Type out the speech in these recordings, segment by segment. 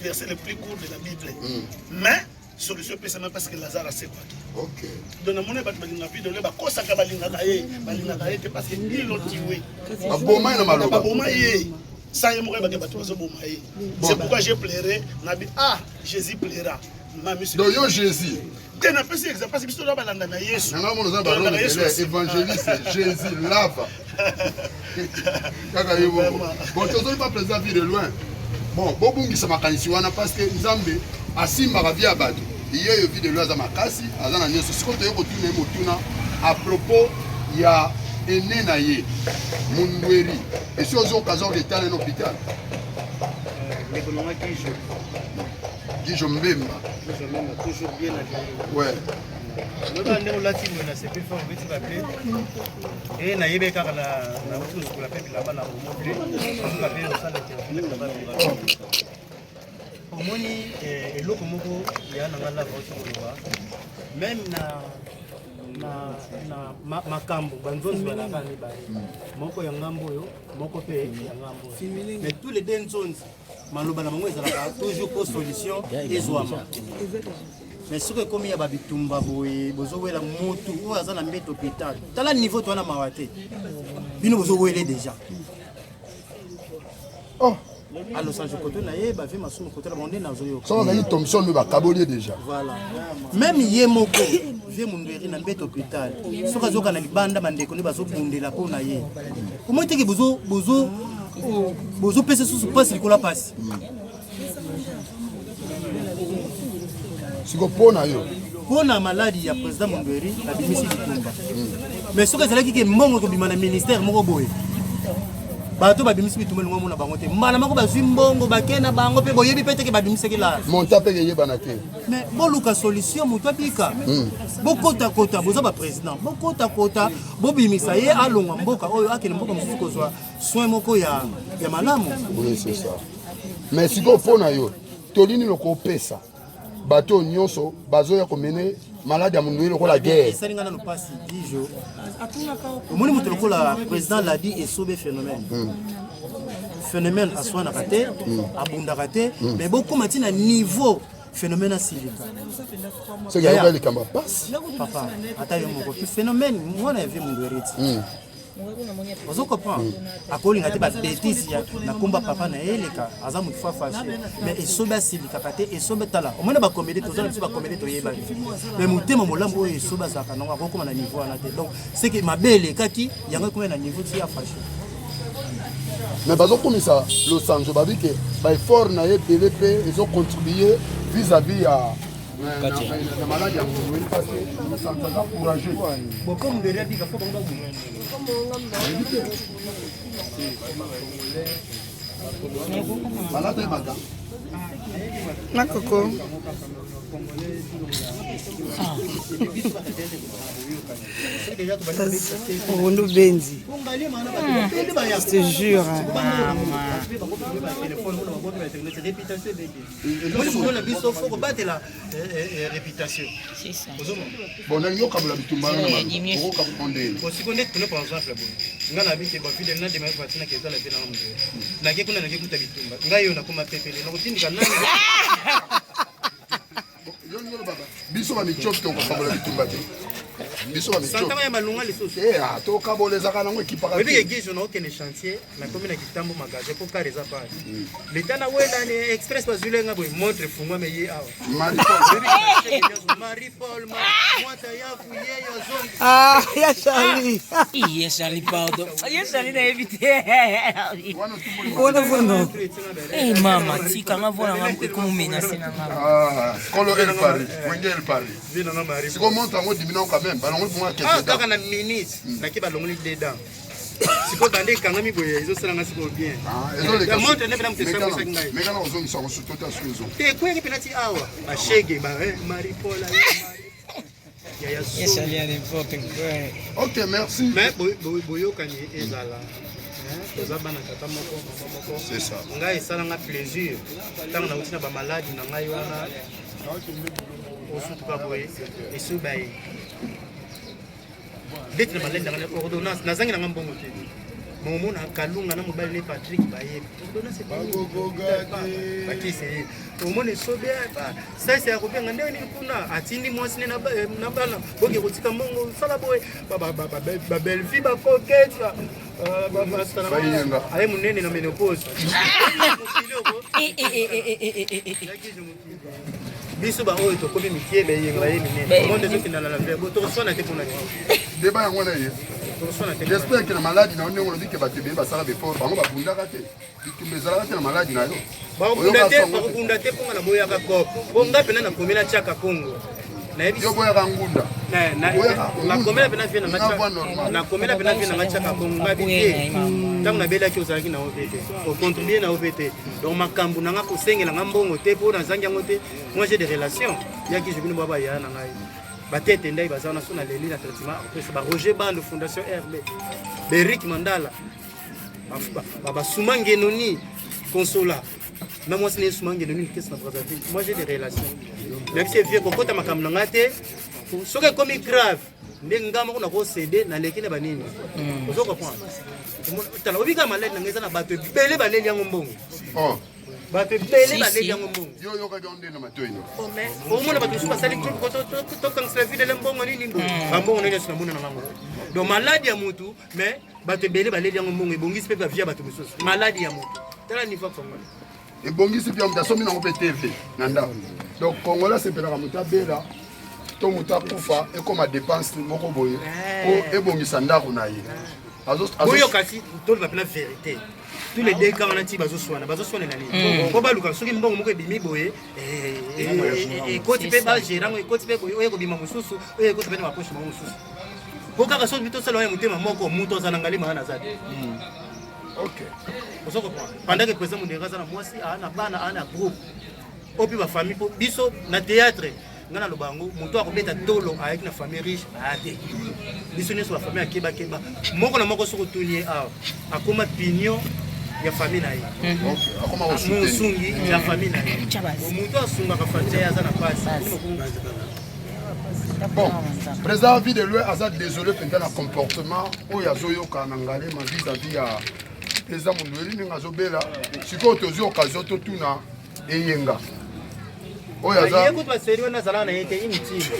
verset le plus court de la Bible. Mais solution pesa même parce que Lazare a c'est quoi. OK. Donc mon ba balinga vidéo le ba kosaka balinga kaye parce que ils l'ont tué. Aboma na maloba. Aboma ye. Ça y est moi ba ke bato bazoboma ye. C'est pourquoi j'ai pleuré, nabi Jésus pleura. Donc yo Jésus. Tu n'as pas si exemple parce que tu dois balanda na Yesu. Na ngamo za balanda évangéliste Jésus lave. Kaka yebo. Bon tu pas présent vie de loin. Bon, bobungisa makanisi wana parce que Nzambe asimba ka via bato. Iye yo vie de loin za makasi, azana nyeso siko to yoko tuna motuna à propos ya ene na ye Mundweri. Et si aux occasions de temps en hôpital. Les colons qui Gijo Mbemba. toujours bien accueilli. Ouais. Nous avons la team na c'est plus fort vite papier. Et na yebe kaka na utu pour la peuple là-bas na remonter. On va bien ça là. Omoni eloko moko ya na ngala vote ngoloba. Même na makambo banzonzi balaka ni ba. Moko ya ngambo yo, moko pe ya ngambo. Mais tous les deux nzonzi maloba na bango ezalaka toujours pour solution ezwama. Mais ce que comme il y a babitumba boye bozowela motu ou aza na mbeto hôpital tala niveau to na mawate bino bozowele déjà alors ça je côté na ye ba vi masumu côté la bonde na zoyo Ça va être Thompson le ba kabolier déjà. voilà même ye moko vie Mundweri na mbeto hôpital soka zoka na libanda bandeko ne bazobundela po na ye comment est-ce que bozo pese sous passe likola passe Siko pona yo. Pona maladie ya président Mundweri na bimisi bitumba. Mais soka zalaki ke mbongo ko bimana ministère moko boye. Bato ba bimisi bitumba ngomona na bango te. Mbala mako bazwi mbongo bakena bango pe boyebi pete ke ba bimisi ke la. Monta pe yeye banate. Mais boluka solution muto apika. Bokota kota boza ba président. Bokota kota bobimisa ye alonga mboka oyo akele mboka mususu ko soin moko ya malamu. Oui, c'est ça. Mais siko pona yo. Tolini loko pesa. Bateau nyonso bazoya komene malade ya Mundweri lokola guerre. Esalingana no pasi 10 jours. Omoni muto lokola président l'a dit et sobe phénomène. Phénomène aswana kate, abunda kate, mais beaucoup matina niveau phénomène asilika. C'est qu'il y a le kamba passe. Papa, ata yo moko phénomène mwana ya vie Mundweri. Vous comprenez? À cause de la bêtise, na combat papa na eleka, azamu fois fâché. Mais et soba silika kate et soba tala. Au moins ba comédie to zana ba comédie to yeba. Mais mutema molambo et soba zaka na ko comme na niveau na te. Donc c'est que ma belle kati yanga comme na niveau ti a fâché. Mais bazo comme ça Los Angeles ba bi que ba effort na ye PVP ils ont contribué vis-à-vis à la maladie à Mundweri parce que nous sommes courageux. Bon comme de réalité faut qu'on Malade est malade. Na coco. Rondo Benzi. Je te jure. C'est ça. Bon, on a eu comme la bitumba na maloko ko kapondeli. Aussi qu'on est par exemple bon. Ngana bi ke ba fide na de ma fatina ke zala tena mwe. Na ke kuna na ke kuta bitumba. Ngayo na kuma pepele na kutindika nani. Biso ba michof to ko kabola bitumba te. Biso ba michof. Santama ya malunga lisoso. To kabola zaka na ngwe kipaka. Webi yegejo na okene chantier na commune ya Kitambo magaje ko kareza pa. L'État na wela ni express bazule ngabo montre fungwa me ye awa. Marie-Paul mwata ya fuye ya zone. Ah, ya Charlie. Iya Charlie pardon. Iya Charlie na éviter. Ona vono. Eh mama, tika ngavona ngam ko menacer na ngam. Ah, kolo el pari, wenge el pari. Vina na Marie. Si ko monta ngo dimina quand même, balongo pour moi Ah, kaka na ministre, na ki balongoli dedans. Siko bande kanga mi boye, izo sala ngasi ko bien. Ah, ezo le La montre ne bena mtesa ko sakingai. Mais quand on zone ça on se tota sur zone. Te ko yeke penati awa. Ba shege ba Marie-Paul ya Iya Charlie à n'importe quoi. OK, merci. Mais boyo kani ezala. Oza bana tata moko mama moko. C'est ça. Ngai sala nga plaisir. Tanga na utina ba maladi na ngai wana. Osu tuka boye. Esu bai. Dès que malade na ordonnance na zangi na ngambongo te. Momo na Kalunga na mobile ne Patrick Baye. Dona c'est pas. Baki c'est. Momo ne sobe ba. Ça c'est akopia ngande ni kuna atindi mwasi na bana. Boke kotika mongo sala boy. Ba belle vie ba coquette. Aye munene na menopause. Biso ba oyo to komi mikie be yenga ye minene. Monde zo kinala la verbe to sona te kuna. Débat yango na ye. J'espère que la maladie na on dit que ba tebe ba sala be fort bango ba bunda kate. Bitumbe zala kate na maladie na yo. Ba bunda te ponga na boya ka ko. Bonga pena na komela chaka Kongo. Na yebi yo boya ka ngunda. Na komela pena fina na na komela pena fina na chaka Kongo ba bite. Tant na bela ki ozalaki na OPT. Au contribuer na OPT. Donc makambu na nga ko sengela ngambongo te po na zangi ngote. Moi j'ai des relations. Yaki je bino baba ya na ngai. Batete ndai bazana sona leli na traitement après ba Roger Band Fondation RB Beric Mandala baba Soumange Noni Consola na moi c'est Soumange Noni qu'est-ce que ça fait moi j'ai des relations même si vieux kokota makamna ngate soke comme grave ndengama kuna ko céder na lekine banini ozo comprendre tala obika malade na ngeza na bato bele baleli yango mbongo Oh bato bele baleli yango mbongo yo ka donde na matoino mais au moins bato sous basali clip ko to quand c'est la vie de l'embongo nini mbongo nini sina muna na ngango donc maladie ya mutu mais bato bele baleli yango mbongo ebongisi pe ba via bato mususu maladie ya mutu tala niveau Congo ebongisi pia mutasomi na ngope TV nanda donc Congolais c'est pela muta bela to muta kufa e comme dépense moko boye o ebongisa ndako na ye boyo kasi to ba pena vérité tous les deux quand on a dit bazo soana na nini ko baluka soki mbongo moko ebimi boye et koti pe ba gérango koti pe boye oye ko bima mususu oye ko pe na poche mo mususu ko kaka so bito sala ya mutema moko muto za nangali mahana zadi OK ozo ko pendant que président Mundera za na mwasi ana bana ana groupe opi ba famille po biso na théâtre ngana lobango muto akobeta tolo avec na famille riche ate biso ne so la famille akeba keba moko na moko so ko tunie a akoma pignon ya famille na ye OK akoma musungi ya famille na ye muto asunga ka famille ya za na passe bon président vie de lui azad désolé pendant le comportement o ya zoyo kanangale ma vis-à-vis ya président Mundweli ninga zobela siko tozi occasion to tuna eyenga o ya za yeko pa serio na zala na yete imiti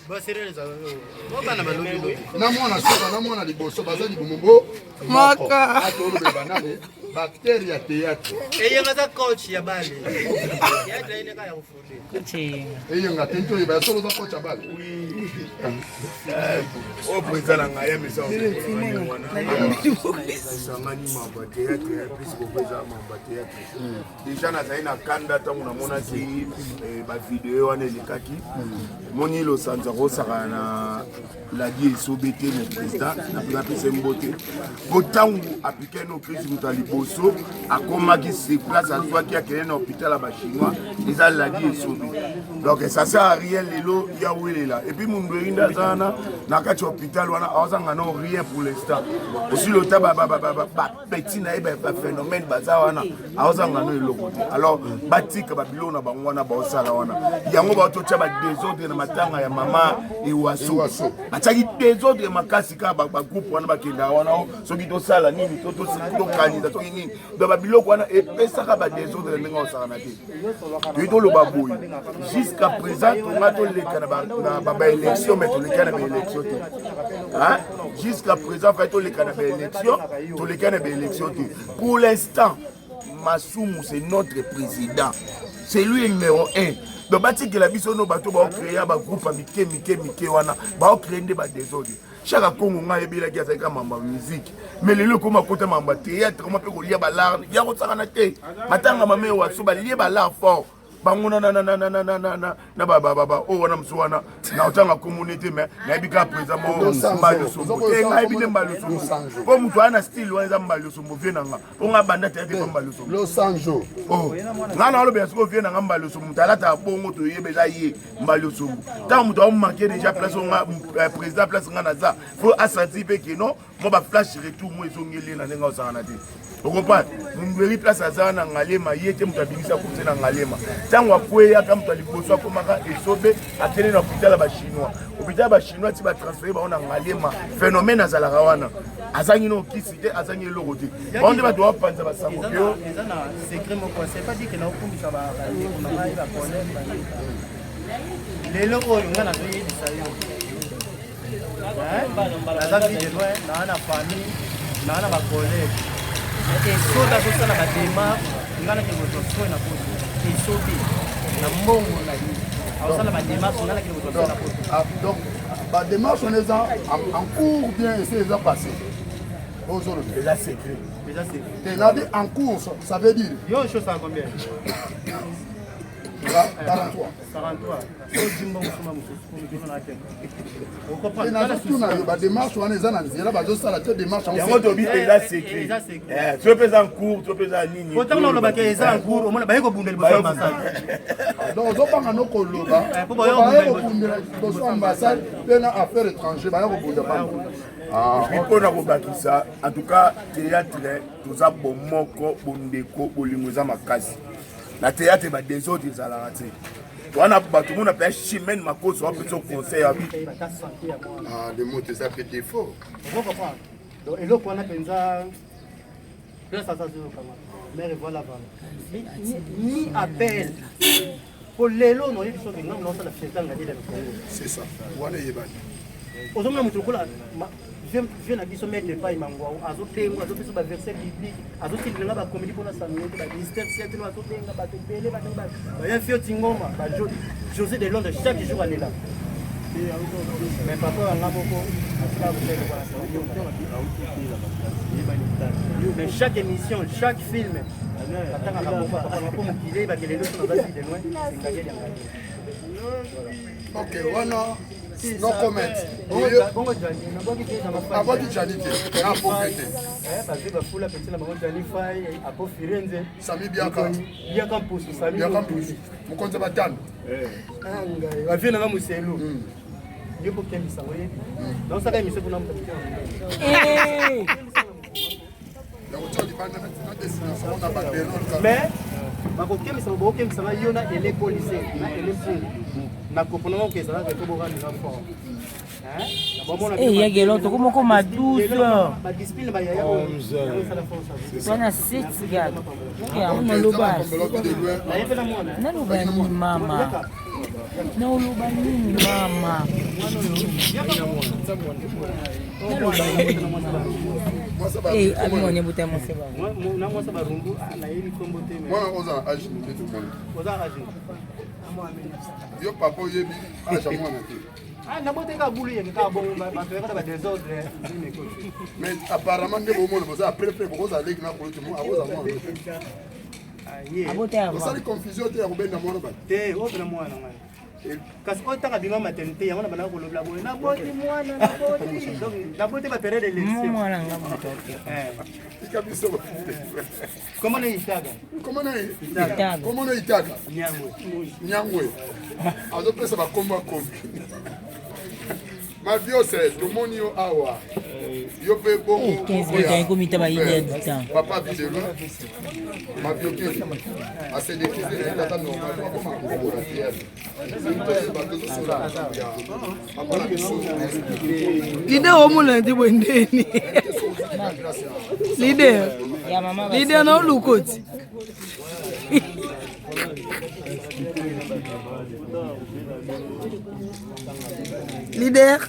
ba serio za bana balobi na mwana liboso bazali bumbo maka atolo be banane bactérie ya théâtre eyenga za coach ya bale ya draine ka ya ufundi eyenga tento ba solo za coach ya bale o président ngaye misa sangani mamba théâtre plus ko président mamba théâtre déjà na zaina kanda tangu na mona si ba vidéo wana likaki moni lo sanza ko sakana la die sobete le président na pika pese mbote botangu appliquer no crise mutaliboso akomaki se place à soi qui a créé un hôpital à Bachinois ils a la die sobete donc ça sert à rien lelo ya welela et puis Mundweli ndazana na kati hôpital wana awazanga no rien pour l'instant aussi le taba petit na ba phénomène baza wana awazanga no eloko alors batika babilo na bango wana ba osala wana yango ba to taba désordre na matanga ya mama et waso ataki désordre makasi ka ba groupe wana bakenda wana soki to sala nini to kanisa to nini do babiloko wana epesaka ba désordre ndenge osala na te to lo baboyi jusqu'à présent on a to leka na ba élection mais to leka na ba élection hein jusqu'à présent fait to leka na ba élection to leka na ba élection pour l'instant Massoumou c'est notre président c'est lui le numéro 1 donc bati que la biso no bato ba créer ba groupe mike wana ba créer des ba désordre chaque Congo nga ebila ki azaka mamba musique mais lelo koma kota mamba théâtre koma pe ko lia ba l'art ya ko tsaka na te matanga mame wa so ba lia ba l'art fort banguna na baba o wana msuwana na otanga community mais na bika président mo mbalo so nga ebile mbalo so ko mutu ana style wana mbalo so mvena nga o nga banda te mbalo so lo sanjo oh ngana lo bien so vena nga mbalo so mutalata bongo to yebeza ye mbalo so ta mutu o manquer déjà place nga président place nga na za faut assentir pe que non mo ba flash retour mo ezongeli na nga osana te vous comprenez? Mundweli place azana ngalema yete mutabingisa kumsena ngalema. Tango akweya kama mtaliboso akomaka esobe atene na hospital ba chinois hôpital ba chinois ti ba transférer ba on a ngalema phénomène azalaka wana azangi no kisi te azangi eloko te bonde ba doit panza ba sango yo eza na secret moko c'est pas dire que na okumbisa ba na ba ba problème ba lelo oyo nga na toyebisa yo naza vie de loin naa na famille naa na bacollègue soda tosala badémarche nga na kekotosoe na poto esobi na mbongo na ye aosala badémarche nga na kekotosoe na poto donc badémarche on est en cours bien essayer de passer déjà secret en cours ça veut dire yo chose à combien 43 badémarche wana eza na nzela bazosala te démarche yango tobi eza secret to mpeza ncour to mpeza nini otanga olobaka eza ncour omona baye kobunda liboso ya ambasade donc ozobanga no koloba baye kobundela liboso ya ambasade mpe na affaire étranger baye kobunda bango mpona kobakisa en tout cas théâtre toza bomoko bondeko bolingo eza makasi na théâtre badésordre ezalaka te wana bato mona mpe chimene makoso wapesa conseil ya le mot eza mpe défaut eloko wana mpenza mare voilà ni appel po lelo noyebi soki ngambo naosala fetanga dile c'est ça wana eyebani ozomona moto lokola vie na biso maître epai mangwao azotenga azopesa baverset biblique azotilinga bacomédie mpona samuete bamystère siatelo azotenga bato ebele baya fioti ngoma josé de londres chaque jour alela mais papa wanga moko mais chaque émission chaque film atangaka mpo mokili eyebake lelo so naza vie de loin engageli yangai ok wana no comment abaki jani te apoke te bazwi bafula peti na bango jani fai apo firenze sami biaka mpusu mokonzi batano bavie nanga moselu yo kokembisa ngo yebi naosaka emise mpona mais bakokembisa bakokembisanga yo na ele polise na ele mpungu nakopona ngo kezalaka ekobokandela fort yagelo tokomoko maduze badiscipline bayaya wana 6 gato naloba nini mama naoloba nini mama abimone buta namwasa barumbu nayebi kombo te mwana oza age nde tomoni yo papa oyebi age mwana te naboteka bulu yenge kaka bongo bato yakata badésordre mais apparemment nde bomona boza après bokoza leki na kolo temo akoza mwana osali confusion te ya kobenda mwana bato te obena mwana ngai kasi oyo taka bima maternité yango na bandaka kolobela boye naboti mwana naboti bapériode mwana tika biso komona itaka komona itaka nyangwe azopesa bakombo akomi maviose tomoni yo awa yo mpe bongokomita papa videlo mavioke asedekize tata normal akomakokola théâtre lide omula ndi bwendeni lide na olukoti leader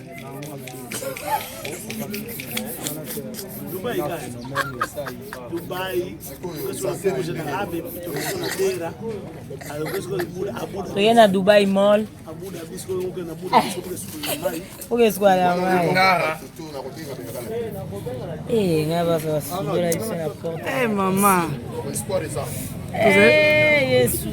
toye na Dubai Mall okesikala mai nga basa basubela biso na porte mama Yesu